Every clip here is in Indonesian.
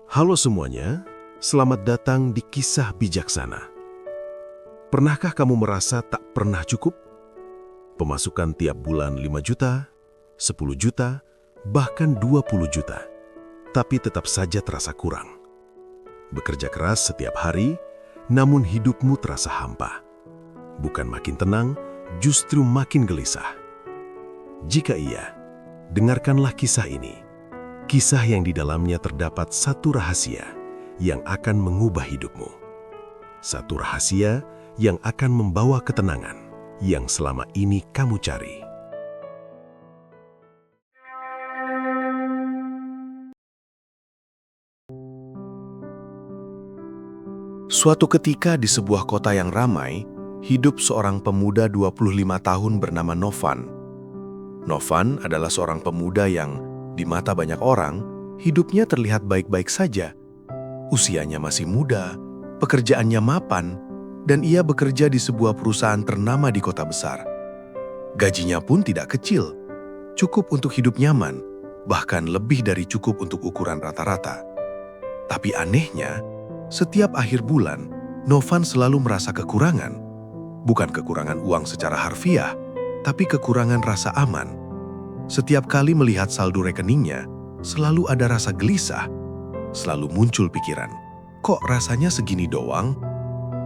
Halo semuanya, selamat datang di Kisah Bijaksana. Pernahkah kamu merasa tak pernah cukup? Pemasukan tiap bulan 5 juta, 10 juta, bahkan 20 juta. Tapi tetap saja terasa kurang. Bekerja keras setiap hari, namun hidupmu terasa hampa. Bukan makin tenang, justru makin gelisah. Jika iya, dengarkanlah kisah ini. Kisah yang di dalamnya terdapat satu rahasia yang akan mengubah hidupmu. Satu rahasia yang akan membawa ketenangan yang selama ini kamu cari. Suatu ketika di sebuah kota yang ramai, hidup seorang pemuda 25 tahun bernama Novan. Novan adalah seorang pemuda yang di mata banyak orang, hidupnya terlihat baik-baik saja. Usianya masih muda, pekerjaannya mapan, dan ia bekerja di sebuah perusahaan ternama di kota besar. Gajinya pun tidak kecil, cukup untuk hidup nyaman, bahkan lebih dari cukup untuk ukuran rata-rata. Tapi anehnya, setiap akhir bulan, Novan selalu merasa kekurangan. Bukan kekurangan uang secara harfiah, tapi kekurangan rasa aman. Setiap kali melihat saldo rekeningnya, selalu ada rasa gelisah. Selalu muncul pikiran, kok rasanya segini doang?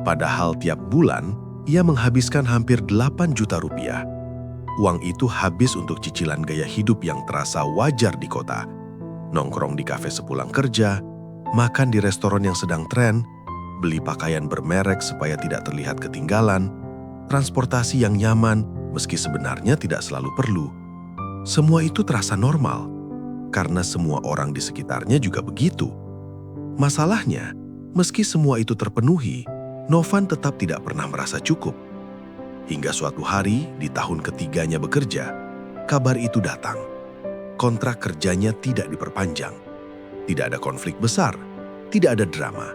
Padahal tiap bulan, ia menghabiskan hampir 8 juta rupiah. Uang itu habis untuk cicilan gaya hidup yang terasa wajar di kota. Nongkrong di kafe sepulang kerja, makan di restoran yang sedang tren, beli pakaian bermerek supaya tidak terlihat ketinggalan, transportasi yang nyaman meski sebenarnya tidak selalu perlu. Semua itu terasa normal, karena semua orang di sekitarnya juga begitu. Masalahnya, meski semua itu terpenuhi, Novan tetap tidak pernah merasa cukup. Hingga suatu hari, di tahun ketiganya bekerja, kabar itu datang. Kontrak kerjanya tidak diperpanjang. Tidak ada konflik besar, tidak ada drama.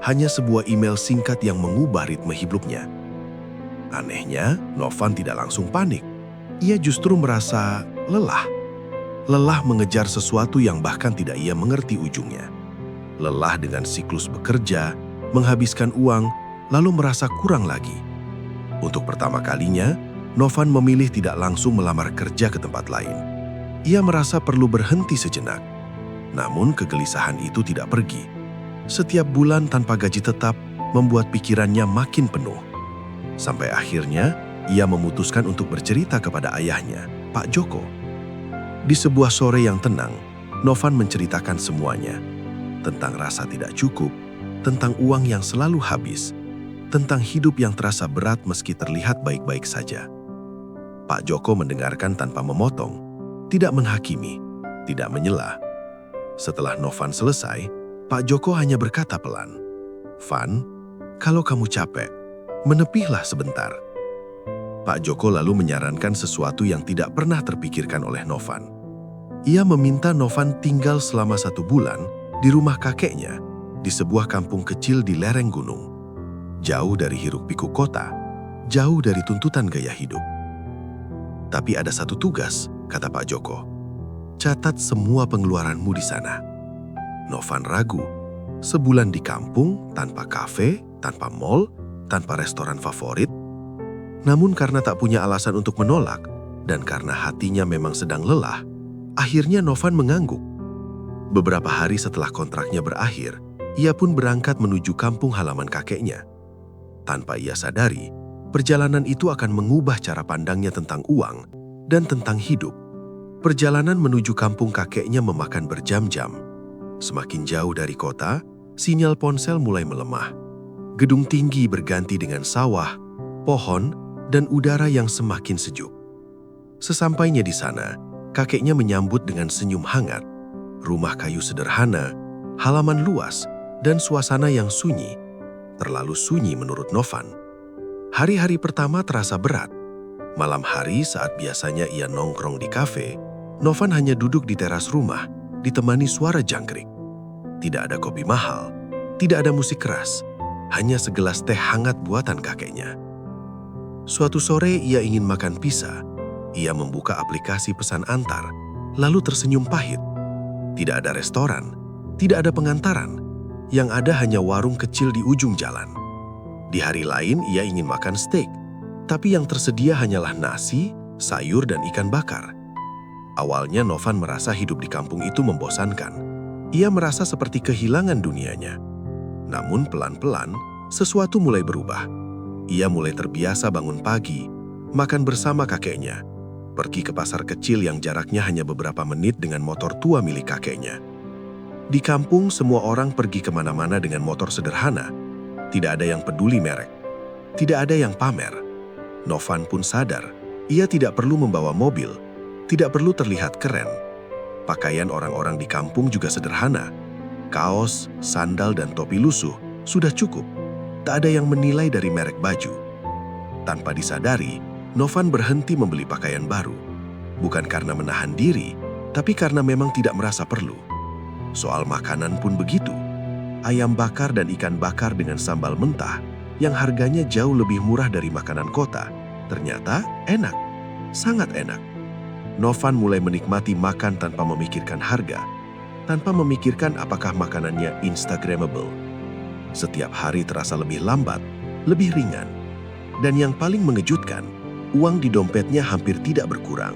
Hanya sebuah email singkat yang mengubah ritme hidupnya. Anehnya, Novan tidak langsung panik. Ia justru merasa lelah. Lelah mengejar sesuatu yang bahkan tidak ia mengerti ujungnya. Lelah dengan siklus bekerja, menghabiskan uang, lalu merasa kurang lagi. Untuk pertama kalinya, Novan memilih tidak langsung melamar kerja ke tempat lain. Ia merasa perlu berhenti sejenak. Namun kegelisahan itu tidak pergi. Setiap bulan tanpa gaji tetap membuat pikirannya makin penuh. Sampai akhirnya, ia memutuskan untuk bercerita kepada ayahnya, Pak Joko. Di sebuah sore yang tenang, Novan menceritakan semuanya. Tentang rasa tidak cukup, tentang uang yang selalu habis, tentang hidup yang terasa berat meski terlihat baik-baik saja. Pak Joko mendengarkan tanpa memotong, tidak menghakimi, tidak menyela. Setelah Novan selesai, Pak Joko hanya berkata pelan, "Van, kalau kamu capek, menepihlah sebentar." Pak Joko lalu menyarankan sesuatu yang tidak pernah terpikirkan oleh Novan. Ia meminta Novan tinggal selama 1 bulan di rumah kakeknya di sebuah kampung kecil di lereng gunung. Jauh dari hiruk-pikuk kota, jauh dari tuntutan gaya hidup. Tapi ada satu tugas, kata Pak Joko. Catat semua pengeluaranmu di sana. Novan ragu. Sebulan di kampung, tanpa kafe, tanpa mall, tanpa restoran favorit. Namun karena tak punya alasan untuk menolak, dan karena hatinya memang sedang lelah, akhirnya Novan mengangguk. Beberapa hari setelah kontraknya berakhir, ia pun berangkat menuju kampung halaman kakeknya. Tanpa ia sadari, perjalanan itu akan mengubah cara pandangnya tentang uang dan tentang hidup. Perjalanan menuju kampung kakeknya memakan berjam-jam. Semakin jauh dari kota, sinyal ponsel mulai melemah. Gedung tinggi berganti dengan sawah, pohon, dan udara yang semakin sejuk. Sesampainya di sana, kakeknya menyambut dengan senyum hangat. Rumah kayu sederhana, halaman luas, dan suasana yang sunyi. Terlalu sunyi menurut Novan. Hari-hari pertama terasa berat. Malam hari saat biasanya ia nongkrong di kafe, Novan hanya duduk di teras rumah, ditemani suara jangkrik. Tidak ada kopi mahal, tidak ada musik keras, hanya segelas teh hangat buatan kakeknya. Suatu sore ia ingin makan pizza. Ia membuka aplikasi pesan antar, lalu tersenyum pahit. Tidak ada restoran, Tidak ada pengantaran, yang ada hanya warung kecil di ujung jalan. Di hari lain ia ingin makan steak, tapi yang tersedia hanyalah nasi, sayur, dan ikan bakar. Awalnya Novan merasa hidup di kampung itu membosankan. Ia merasa seperti kehilangan dunianya. Namun pelan-pelan, sesuatu mulai berubah. Ia mulai terbiasa bangun pagi, makan bersama kakeknya, pergi ke pasar kecil yang jaraknya hanya beberapa menit dengan motor tua milik kakeknya. Di kampung, semua orang pergi kemana-mana dengan motor sederhana. Tidak ada yang peduli merek. Tidak ada yang pamer. Novan pun sadar, ia tidak perlu membawa mobil, tidak perlu terlihat keren. Pakaian orang-orang di kampung juga sederhana. Kaos, sandal, dan topi lusuh sudah cukup. Tak ada yang menilai dari merek baju. Tanpa disadari, Novan berhenti membeli pakaian baru. Bukan karena menahan diri, tapi karena memang tidak merasa perlu. Soal makanan pun begitu. Ayam bakar dan ikan bakar dengan sambal mentah yang harganya jauh lebih murah dari makanan kota, ternyata enak, sangat enak. Novan mulai menikmati makan tanpa memikirkan harga, tanpa memikirkan apakah makanannya Instagramable. Setiap hari terasa lebih lambat, lebih ringan. Dan yang paling mengejutkan, uang di dompetnya hampir tidak berkurang.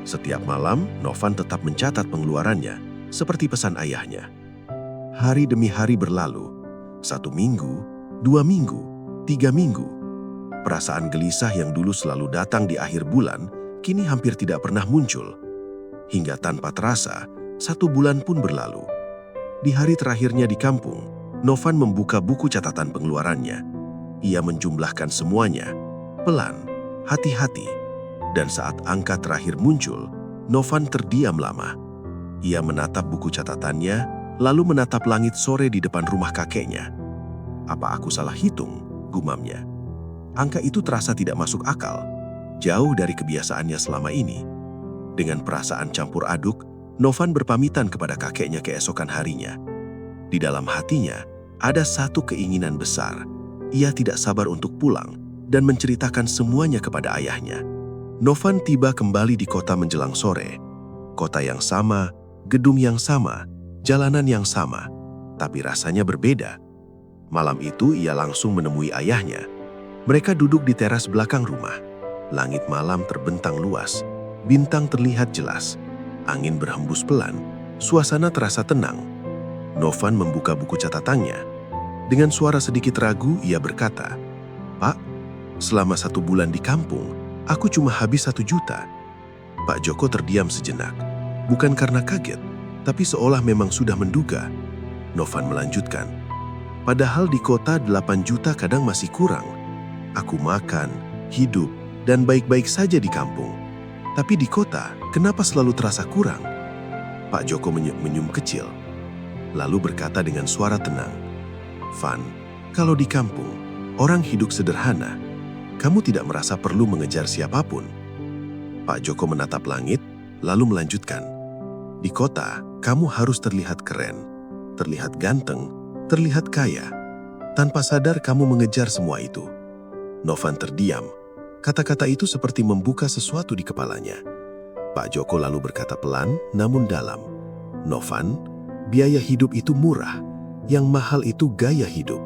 Setiap malam, Novan tetap mencatat pengeluarannya, seperti pesan ayahnya. Hari demi hari berlalu, 1 minggu, 2 minggu, 3 minggu. Perasaan gelisah yang dulu selalu datang di akhir bulan, kini hampir tidak pernah muncul. Hingga tanpa terasa, 1 bulan pun berlalu. Di hari terakhirnya di kampung, Novan membuka buku catatan pengeluarannya. Ia menjumlahkan semuanya, pelan, hati-hati. Dan saat angka terakhir muncul, Novan terdiam lama. Ia menatap buku catatannya, lalu menatap langit sore di depan rumah kakeknya. Apa aku salah hitung? Gumamnya. Angka itu terasa tidak masuk akal, jauh dari kebiasaannya selama ini. Dengan perasaan campur aduk, Novan berpamitan kepada kakeknya keesokan harinya. Di dalam hatinya, ada satu keinginan besar. Ia tidak sabar untuk pulang dan menceritakan semuanya kepada ayahnya. Novan tiba kembali di kota menjelang sore. Kota yang sama, gedung yang sama, jalanan yang sama, tapi rasanya berbeda. Malam itu ia langsung menemui ayahnya. Mereka duduk di teras belakang rumah. Langit malam terbentang luas, bintang terlihat jelas, angin berhembus pelan, suasana terasa tenang. Novan membuka buku catatannya. Dengan suara sedikit ragu, ia berkata, "Pak, selama 1 bulan di kampung, aku cuma habis 1 juta. Pak Joko terdiam sejenak. Bukan karena kaget, tapi seolah memang sudah menduga. Novan melanjutkan, padahal di kota 8 juta kadang masih kurang. Aku makan, hidup, dan baik-baik saja di kampung. Tapi di kota, kenapa selalu terasa kurang? Pak Joko menyum kecil, lalu berkata dengan suara tenang, Van, kalau di kampung, orang hidup sederhana. Kamu tidak merasa perlu mengejar siapapun. Pak Joko menatap langit, lalu melanjutkan, di kota, kamu harus terlihat keren, terlihat ganteng, terlihat kaya. Tanpa sadar kamu mengejar semua itu. Novan terdiam. Kata-kata itu seperti membuka sesuatu di kepalanya. Pak Joko lalu berkata pelan, namun dalam. Novan, biaya hidup itu murah. Yang mahal itu gaya hidup.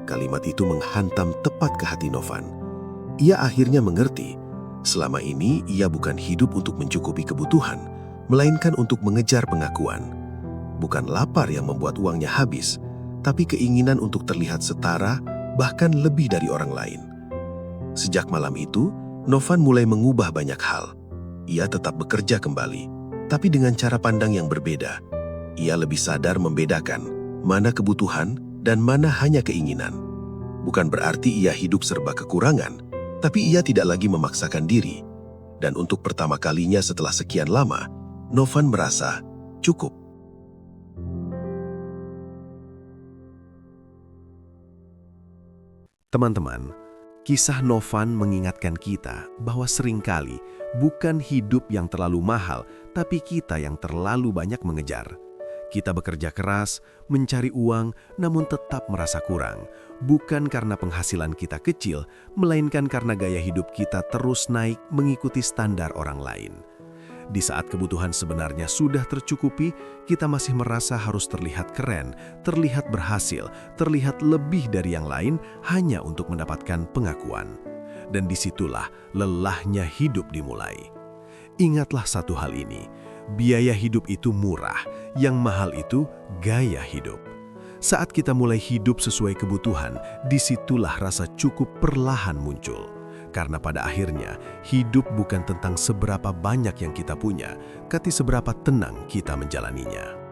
Kalimat itu menghantam tepat ke hati Novan. Ia akhirnya mengerti. Selama ini ia bukan hidup untuk mencukupi kebutuhan, melainkan untuk mengejar pengakuan. Bukan lapar yang membuat uangnya habis, tapi keinginan untuk terlihat setara, bahkan lebih dari orang lain. Sejak malam itu, Novan mulai mengubah banyak hal. Ia tetap bekerja kembali, tapi dengan cara pandang yang berbeda. Ia lebih sadar membedakan mana kebutuhan dan mana hanya keinginan. Bukan berarti ia hidup serba kekurangan, tapi ia tidak lagi memaksakan diri. Dan untuk pertama kalinya setelah sekian lama, Novan merasa cukup. Teman-teman, kisah Novan mengingatkan kita bahwa seringkali bukan hidup yang terlalu mahal, tapi kita yang terlalu banyak mengejar. Kita bekerja keras, mencari uang, namun tetap merasa kurang. Bukan karena penghasilan kita kecil, melainkan karena gaya hidup kita terus naik mengikuti standar orang lain. Di saat kebutuhan sebenarnya sudah tercukupi, kita masih merasa harus terlihat keren, terlihat berhasil, terlihat lebih dari yang lain hanya untuk mendapatkan pengakuan. Dan disitulah lelahnya hidup dimulai. Ingatlah satu hal ini, biaya hidup itu murah, yang mahal itu gaya hidup. Saat kita mulai hidup sesuai kebutuhan, disitulah rasa cukup perlahan muncul. Karena pada akhirnya, hidup bukan tentang seberapa banyak yang kita punya, tapi seberapa tenang kita menjalaninya.